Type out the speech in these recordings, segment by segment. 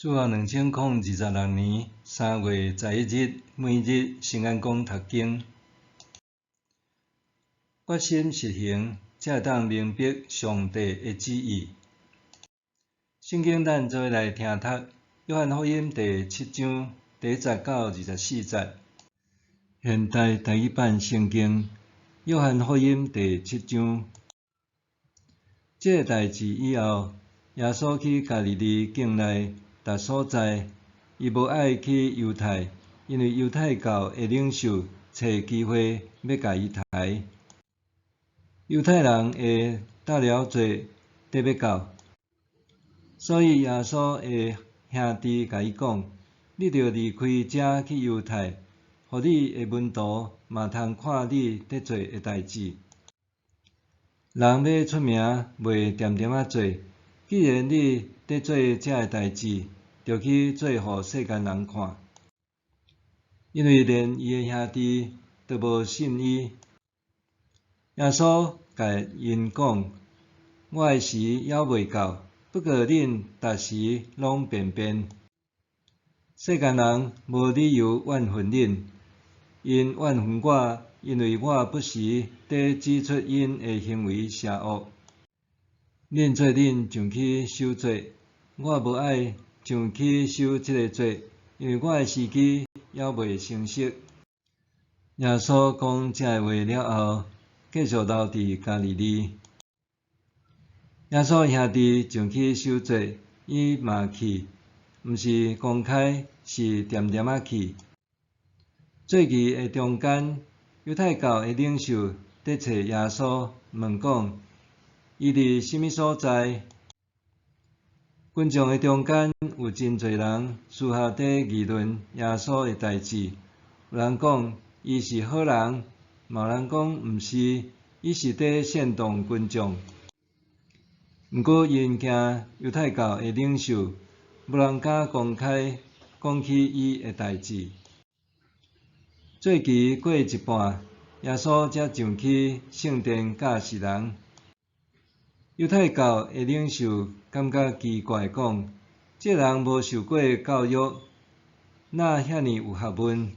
主后2026年3月11日，每日圣安宫读经，决心实行，才会当明白上帝的旨意。圣经咱做来听读，约翰福音第7章第1节到24节。现代台语版圣经，约翰福音第7章。这个代志以后，耶稣去加利利境内逐所在，伊无爱去犹太，因为犹太教的领袖找机会要甲伊抬。犹太人会斗了做得要到，所以耶稣的兄弟甲伊讲：你着离开这去犹太，互你的门徒嘛通看你伫做的代志。人要出名，袂点点做。既然你伫做这个代志，着去做互世间人看。因为连伊的兄弟都无信伊。耶稣甲因讲：我的时还未到，不过恁逐时拢便便。世间人无理由怨恨恁，因怨恨我，因为我不时地指出因的行为邪恶。恁做恁上去受罪，我无爱上去受这个罪，因为我的时机还未成熟。耶稣讲这话了后，继续留伫加利利。耶稣兄弟上去受罪，伊嘛去，毋是公开，是点点仔去。做期的中间，犹太教的领袖伫找耶稣，问讲：伊伫什么所在？群众的中间有真侪人私下伫议论耶稣的代志。有人讲伊是好人，嘛有人讲毋是，伊是伫煽动群众。毋过因惊犹太教的领袖，无人敢公开讲起伊的代志。做期过一半，耶稣才上去圣殿教示人。犹太教的领袖感觉奇怪，讲：这人无受过教育，哪遐尼有学问？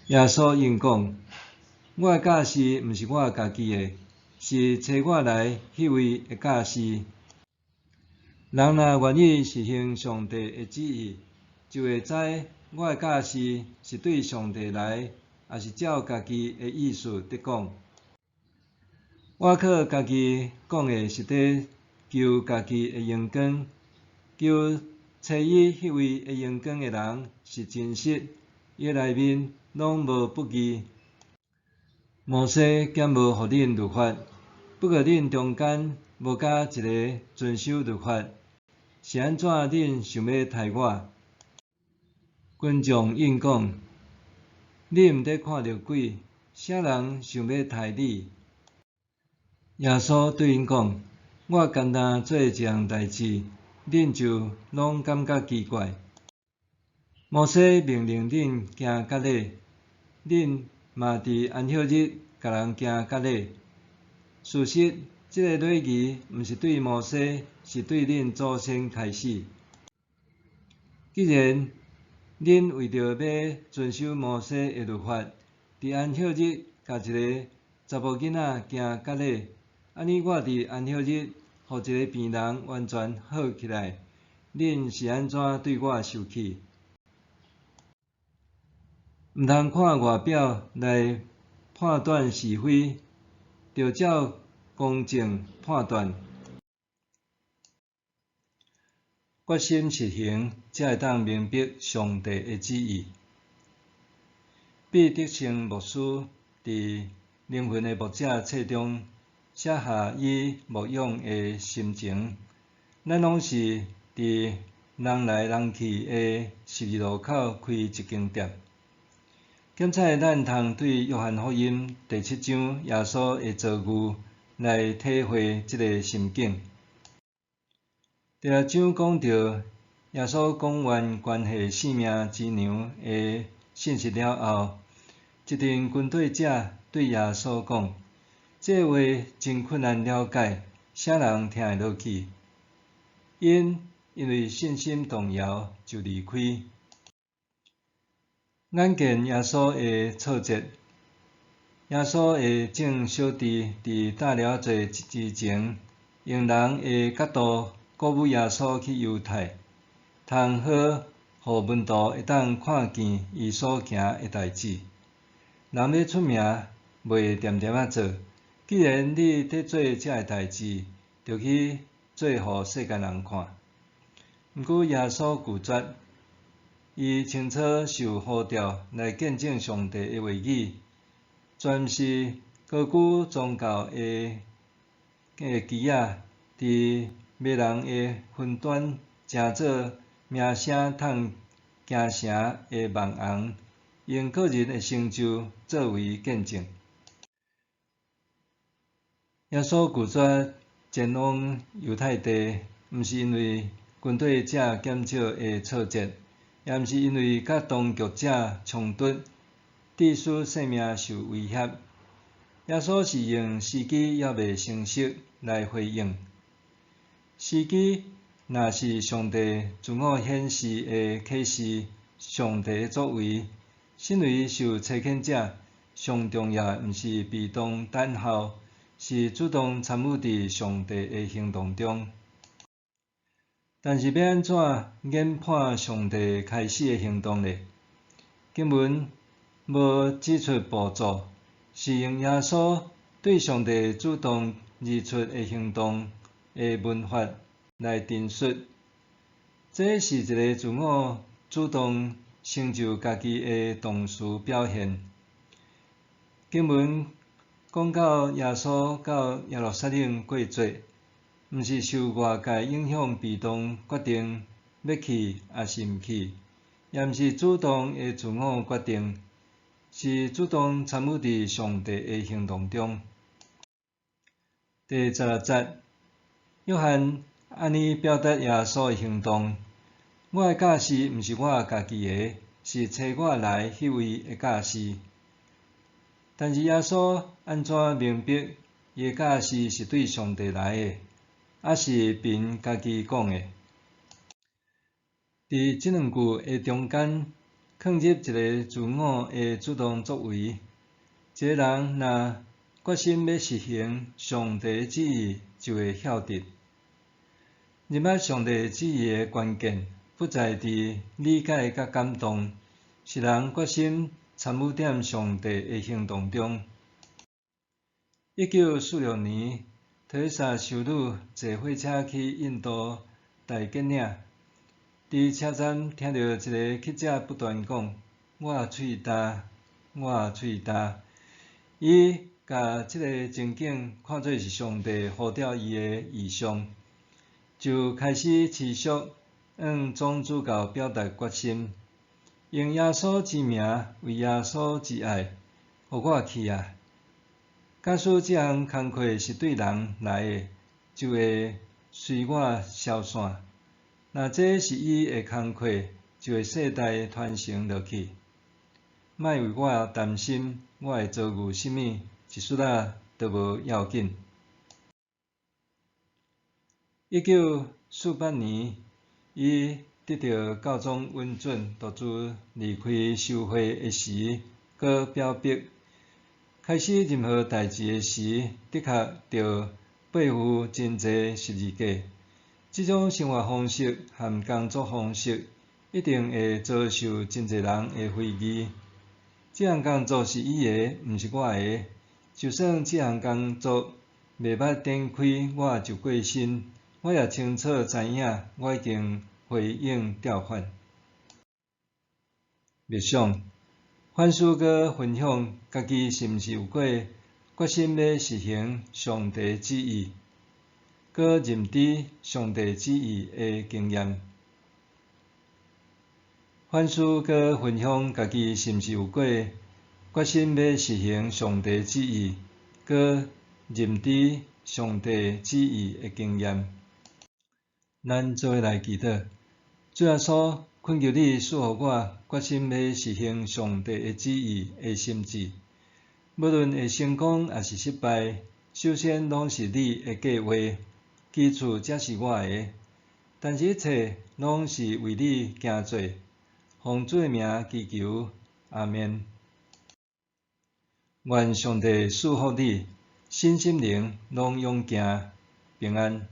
耶稣应讲：我的教示毋是我家己的，是找我来迄位的教示。人若愿意实行上帝的旨意，就会知我的教示是对上帝来，还是照家己的意思伫讲。我靠家己讲的是伫求家己的荣光，求找伊迄位的荣光的人是真实，伊内面拢无不义。摩西减无互恁律法，不过恁中间无甲一个遵守律法，是安怎恁想要杀我？群众应讲：你毋得看到鬼，啥人想要杀你？耶稣对因讲：我简单做一样代志，恁就拢感觉奇怪。摩西命令恁行割礼，恁嘛伫安息日甲人行割礼。事实，这个礼仪毋是对摩西，是对恁祖先开始。既然恁为着要遵守摩西的律法，伫安息日甲一个查某囡仔行割礼，安尼我伫安息日，互一个病人完全好起来，恁是安怎对我受气？毋通看外表来判断是非，着照公正判断。决心实行，才会当明白上帝的旨意。毕德生牧师伫《灵魂的牧者》册中写下伊牧养的心情。咱拢是伫人来人去的十字路口开一间店。检采咱通对约翰福音第7章耶稣的造语来体会这个心境。第6章讲到耶稣讲完关系性命之娘的信息了后，一群军队者对耶稣讲：这话真困难了解，啥人听会落去？因因为信心动摇就离开。眼见耶稣的挫折，耶稣的众小弟伫搭了做之前，用人的角度鼓舞耶稣去犹太，通好，互门徒会当看见伊所行的代志。人要出名，袂点点仔做。既然你伫做遮个代志，就去做互世间人看。毋过耶稣拒绝，伊清楚受呼召来见证上帝的话语，全毋是高举宗教的旗仔，伫迷人的云端正做名声通惊城的网红，用个人的成就作为见证。耶稣拒绝前往犹太地，毋是因为军队者减少的挫折，也毋是因为甲当局者冲突，致使性命受威胁。耶稣是用时机还未成熟来回应。时机若是上帝自我显示的启示，上帝的作为，身为受差遣者，上重要的毋是被动等候，是主动参与伫上帝的行动中。但是要安怎研判上帝开始的行动呢？经文无指出步骤，是用耶稣对上帝主动而出的行动的文法来陈述。这是一个自我主动成就家己的同时表现。经文讲到耶稣到耶路撒冷过节，毋是受外界影响被动决定要去还是毋去，也毋是主动的自我决定，是主动参与伫上帝的行动中。第16节，约翰安尼表达耶稣的行动：我的教示毋是我家己的，是找我来迄位的教示。但是耶稣安怎明白伊的教示是对上帝来的，还是凭家己讲的？伫即两句的中间，放入一个自我的主动作为。一个人若决心要实行上帝的旨意，就会晓得。入捌上帝旨意的关键，不在伫理解甲感动，是人决心参与踮上帝的行动中。1946年，特蕾莎修女坐火车去印度大吉岭，伫车站听到一个记者不断讲：“我喙焦，我喙焦。”伊甲即个情景看做是上帝呼召伊的异象，就开始持续向总主教表达决心，用耶稣之名为耶稣之爱，互我去啊！假使即项工课是对人来的，就会随我消散；若这是伊的工课，就会世代传承落去。莫为我担心，我会遭遇甚物，一丝仔都无要紧。1948年，伊得到教宗允准，独自离开修会的时，搁表白，开始任何代志的时，的确着背负真侪十字架。即种生活方式和工作方式，一定会遭受真侪人的非议。即项工作是伊的，毋是我的。就算即项工作袂捌展开，我就过身，我也清楚知影，我已经回应调换。默想，反思佮分享家己是毋是有过决心要实行上帝旨意，佮认知上帝旨意的经验。反思佮分享家己是毋是有过决心要实行上帝旨意，佮认知上帝旨意的经验。咱做伙来祈祷，主耶稣，恳求你赐予我决心要实行上帝的旨意的心志。无论会成功还是失败，首先拢是你的计划，基础才是我的。但是一切拢是为你行做，奉主的名祈求，阿们。愿上帝祝福你，身心灵拢勇健平安。